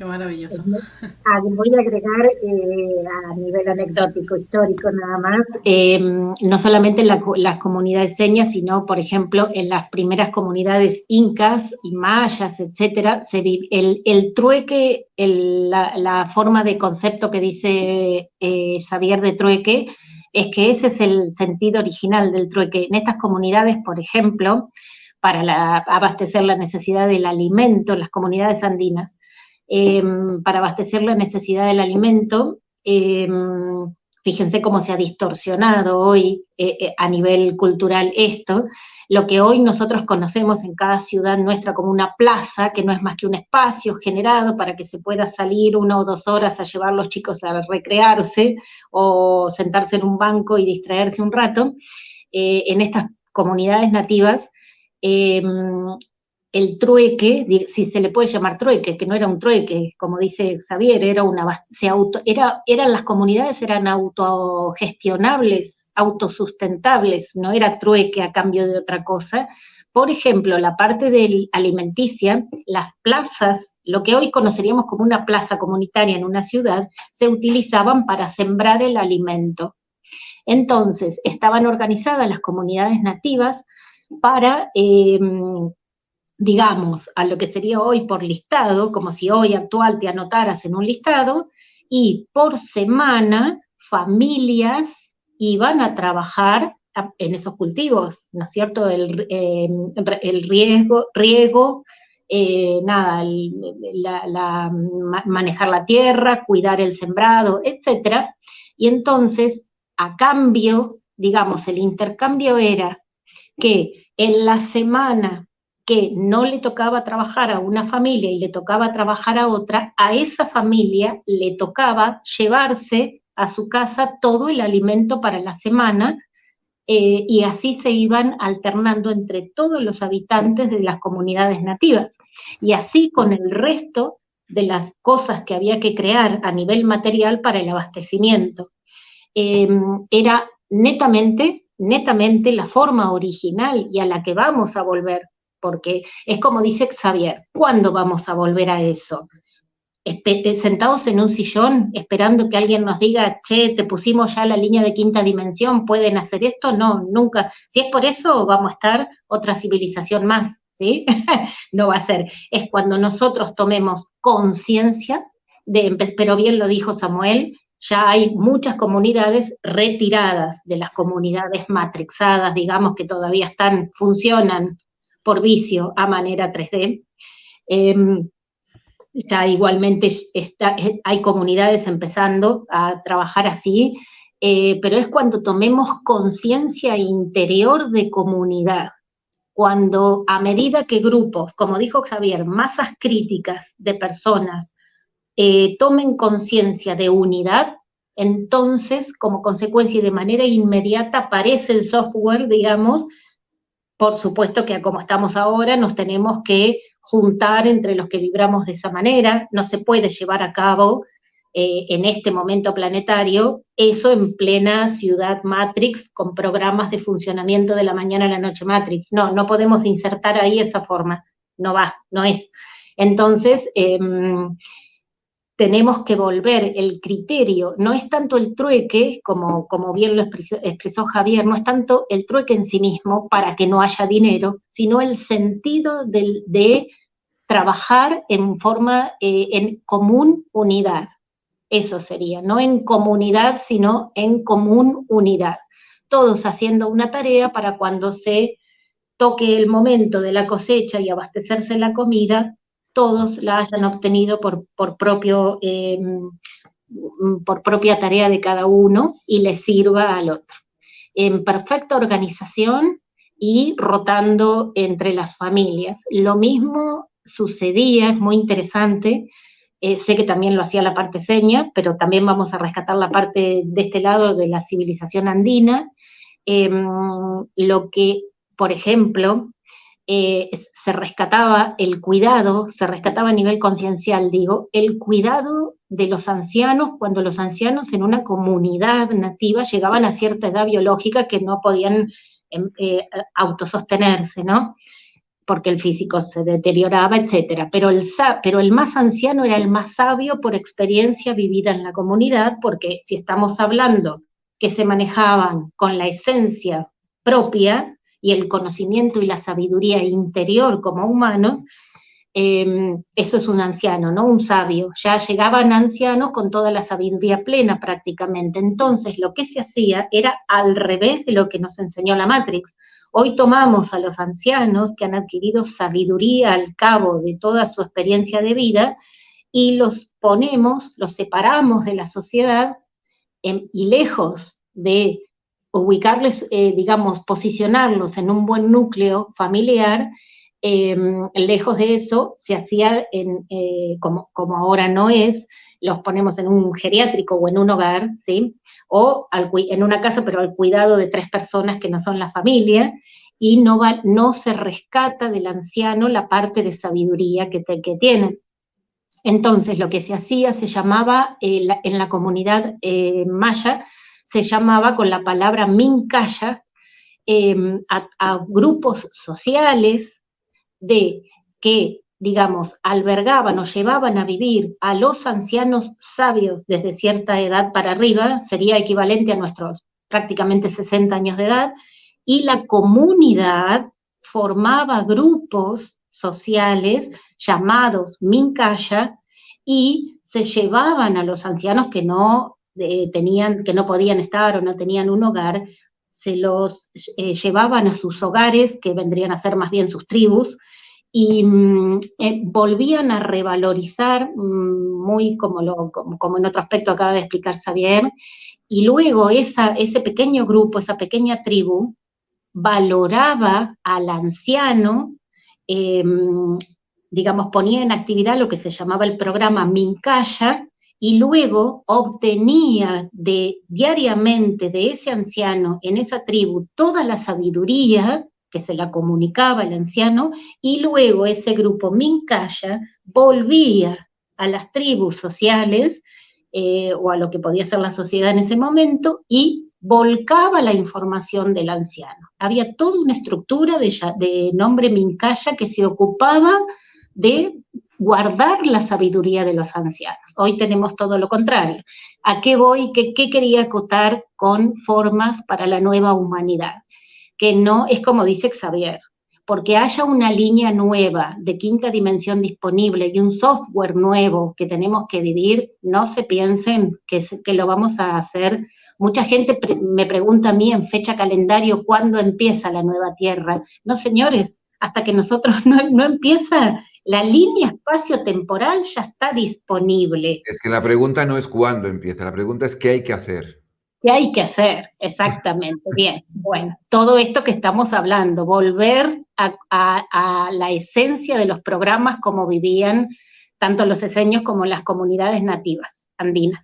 qué maravilloso. Voy a agregar a nivel anecdótico, histórico nada más, no solamente en las comunidades señas, sino, por ejemplo, en las primeras comunidades incas y mayas, etcétera, el trueque, la forma de concepto que dice Xavier de trueque, es que ese es el sentido original del trueque. En estas comunidades, por ejemplo, para abastecer la necesidad del alimento, las comunidades andinas, para abastecer la necesidad del alimento. Fíjense cómo se ha distorsionado hoy a nivel cultural esto, lo que hoy nosotros conocemos en cada ciudad nuestra como una plaza, que no es más que un espacio generado para que se pueda salir 1 o 2 horas a llevar a los chicos a recrearse o sentarse en un banco y distraerse un rato. En estas comunidades nativas, el trueque, si se le puede llamar trueque, que no era un trueque, como dice Xavier, eran las comunidades eran autogestionables, autosustentables, no era trueque a cambio de otra cosa. Por ejemplo, la parte del alimenticia, las plazas, lo que hoy conoceríamos como una plaza comunitaria en una ciudad, se utilizaban para sembrar el alimento. Entonces, estaban organizadas las comunidades nativas para digamos, a lo que sería hoy por listado, como si hoy actual te anotaras en un listado, y por semana familias iban a trabajar en esos cultivos, ¿no es cierto? El riego, nada, manejar la tierra, cuidar el sembrado, etcétera. Y entonces, a cambio, digamos, el intercambio era que en la semana que no le tocaba trabajar a una familia y le tocaba trabajar a otra, a esa familia le tocaba llevarse a su casa todo el alimento para la semana, y así se iban alternando entre todos los habitantes de las comunidades nativas. Y así con el resto de las cosas que había que crear a nivel material para el abastecimiento. Era netamente la forma original y a la que vamos a volver, porque es como dice Xavier, ¿cuándo vamos a volver a eso? Sentados en un sillón esperando que alguien nos diga, che, te pusimos ya la línea de quinta dimensión, ¿pueden hacer esto? No, nunca. Si es por eso, vamos a estar otra civilización más, ¿sí? No va a ser. Es cuando nosotros tomemos conciencia, pero bien lo dijo Samuel, ya hay muchas comunidades retiradas de las comunidades matrixadas, digamos, que todavía funcionan por vicio a manera 3D. Ya igualmente hay comunidades empezando a trabajar así, pero es cuando tomemos conciencia interior de comunidad, cuando a medida que grupos, como dijo Xavier, masas críticas de personas tomen conciencia de unidad, entonces como consecuencia y de manera inmediata aparece el software, digamos. Por supuesto que como estamos ahora nos tenemos que juntar entre los que vibramos de esa manera, no se puede llevar a cabo en este momento planetario eso en plena ciudad Matrix con programas de funcionamiento de la mañana a la noche Matrix. No, no podemos insertar ahí esa forma, no va, no es. Entonces, tenemos que volver el criterio, no es tanto el trueque, como bien lo expresó Javier, no es tanto el trueque en sí mismo para que no haya dinero, sino el sentido de trabajar en forma, en común unidad. Eso sería, no en comunidad, sino en común unidad. Todos haciendo una tarea para cuando se toque el momento de la cosecha y abastecerse la comida, todos la hayan obtenido por propia tarea de cada uno y le sirva al otro. En perfecta organización y rotando entre las familias. Lo mismo sucedía, es muy interesante, sé que también lo hacía la parte seña, pero también vamos a rescatar la parte de este lado de la civilización andina, lo que, por ejemplo, se rescataba el cuidado, se rescataba a nivel conciencial, digo, el cuidado de los ancianos cuando los ancianos en una comunidad nativa llegaban a cierta edad biológica que no podían autosostenerse, ¿no? porque el físico se deterioraba, etcétera. Pero el más anciano era el más sabio por experiencia vivida en la comunidad, porque si estamos hablando que se manejaban con la esencia propia y el conocimiento y la sabiduría interior como humanos, eso es un anciano, ¿no? Un sabio. Ya llegaban ancianos con toda la sabiduría plena prácticamente. Entonces, lo que se hacía era al revés de lo que nos enseñó la Matrix. Hoy tomamos a los ancianos que han adquirido sabiduría al cabo de toda su experiencia de vida y los ponemos, los separamos de la sociedad y lejos de ubicarles, digamos, posicionarlos en un buen núcleo familiar, lejos de eso, se hacía, como ahora no es, los ponemos en un geriátrico o en un hogar, ¿sí? O en una casa, pero al cuidado de 3 personas que no son la familia, y no se rescata del anciano la parte de sabiduría que tiene. Entonces, lo que se hacía se llamaba, en la comunidad maya, se llamaba con la palabra minkaya, a grupos sociales que, digamos, albergaban o llevaban a vivir a los ancianos sabios desde cierta edad para arriba, sería equivalente a nuestros prácticamente 60 años de edad, y la comunidad formaba grupos sociales llamados minkaya y se llevaban a los ancianos que no que no podían estar o no tenían un hogar, se los llevaban a sus hogares, que vendrían a ser más bien sus tribus, y volvían a revalorizar, muy como en otro aspecto acaba de explicar Xavier, y luego ese pequeño grupo, esa pequeña tribu, valoraba al anciano, digamos, ponía en actividad lo que se llamaba el programa Minkaya, y luego obtenía diariamente de ese anciano en esa tribu toda la sabiduría que se la comunicaba el anciano, y luego ese grupo Minkaya volvía a las tribus sociales, o a lo que podía ser la sociedad en ese momento, y volcaba la información del anciano. Había toda una estructura de nombre Minkaya que se ocupaba de guardar la sabiduría de los ancianos. Hoy tenemos todo lo contrario. ¿A qué voy? ¿Qué quería acotar con formas para la nueva humanidad? Que no es como dice Xavier, porque haya una línea nueva de quinta dimensión disponible y un software nuevo que tenemos que vivir, no se piensen que lo vamos a hacer. Mucha gente me pregunta a mí en fecha calendario cuándo empieza la nueva Tierra. No, señores, hasta que nosotros no empieza, la línea espacio-temporal ya está disponible. Es que la pregunta no es cuándo empieza, la pregunta es qué hay que hacer. ¿Qué hay que hacer? Exactamente, bien. Bueno, todo esto que estamos hablando, volver a la esencia de los programas como vivían tanto los eseños como las comunidades nativas andinas.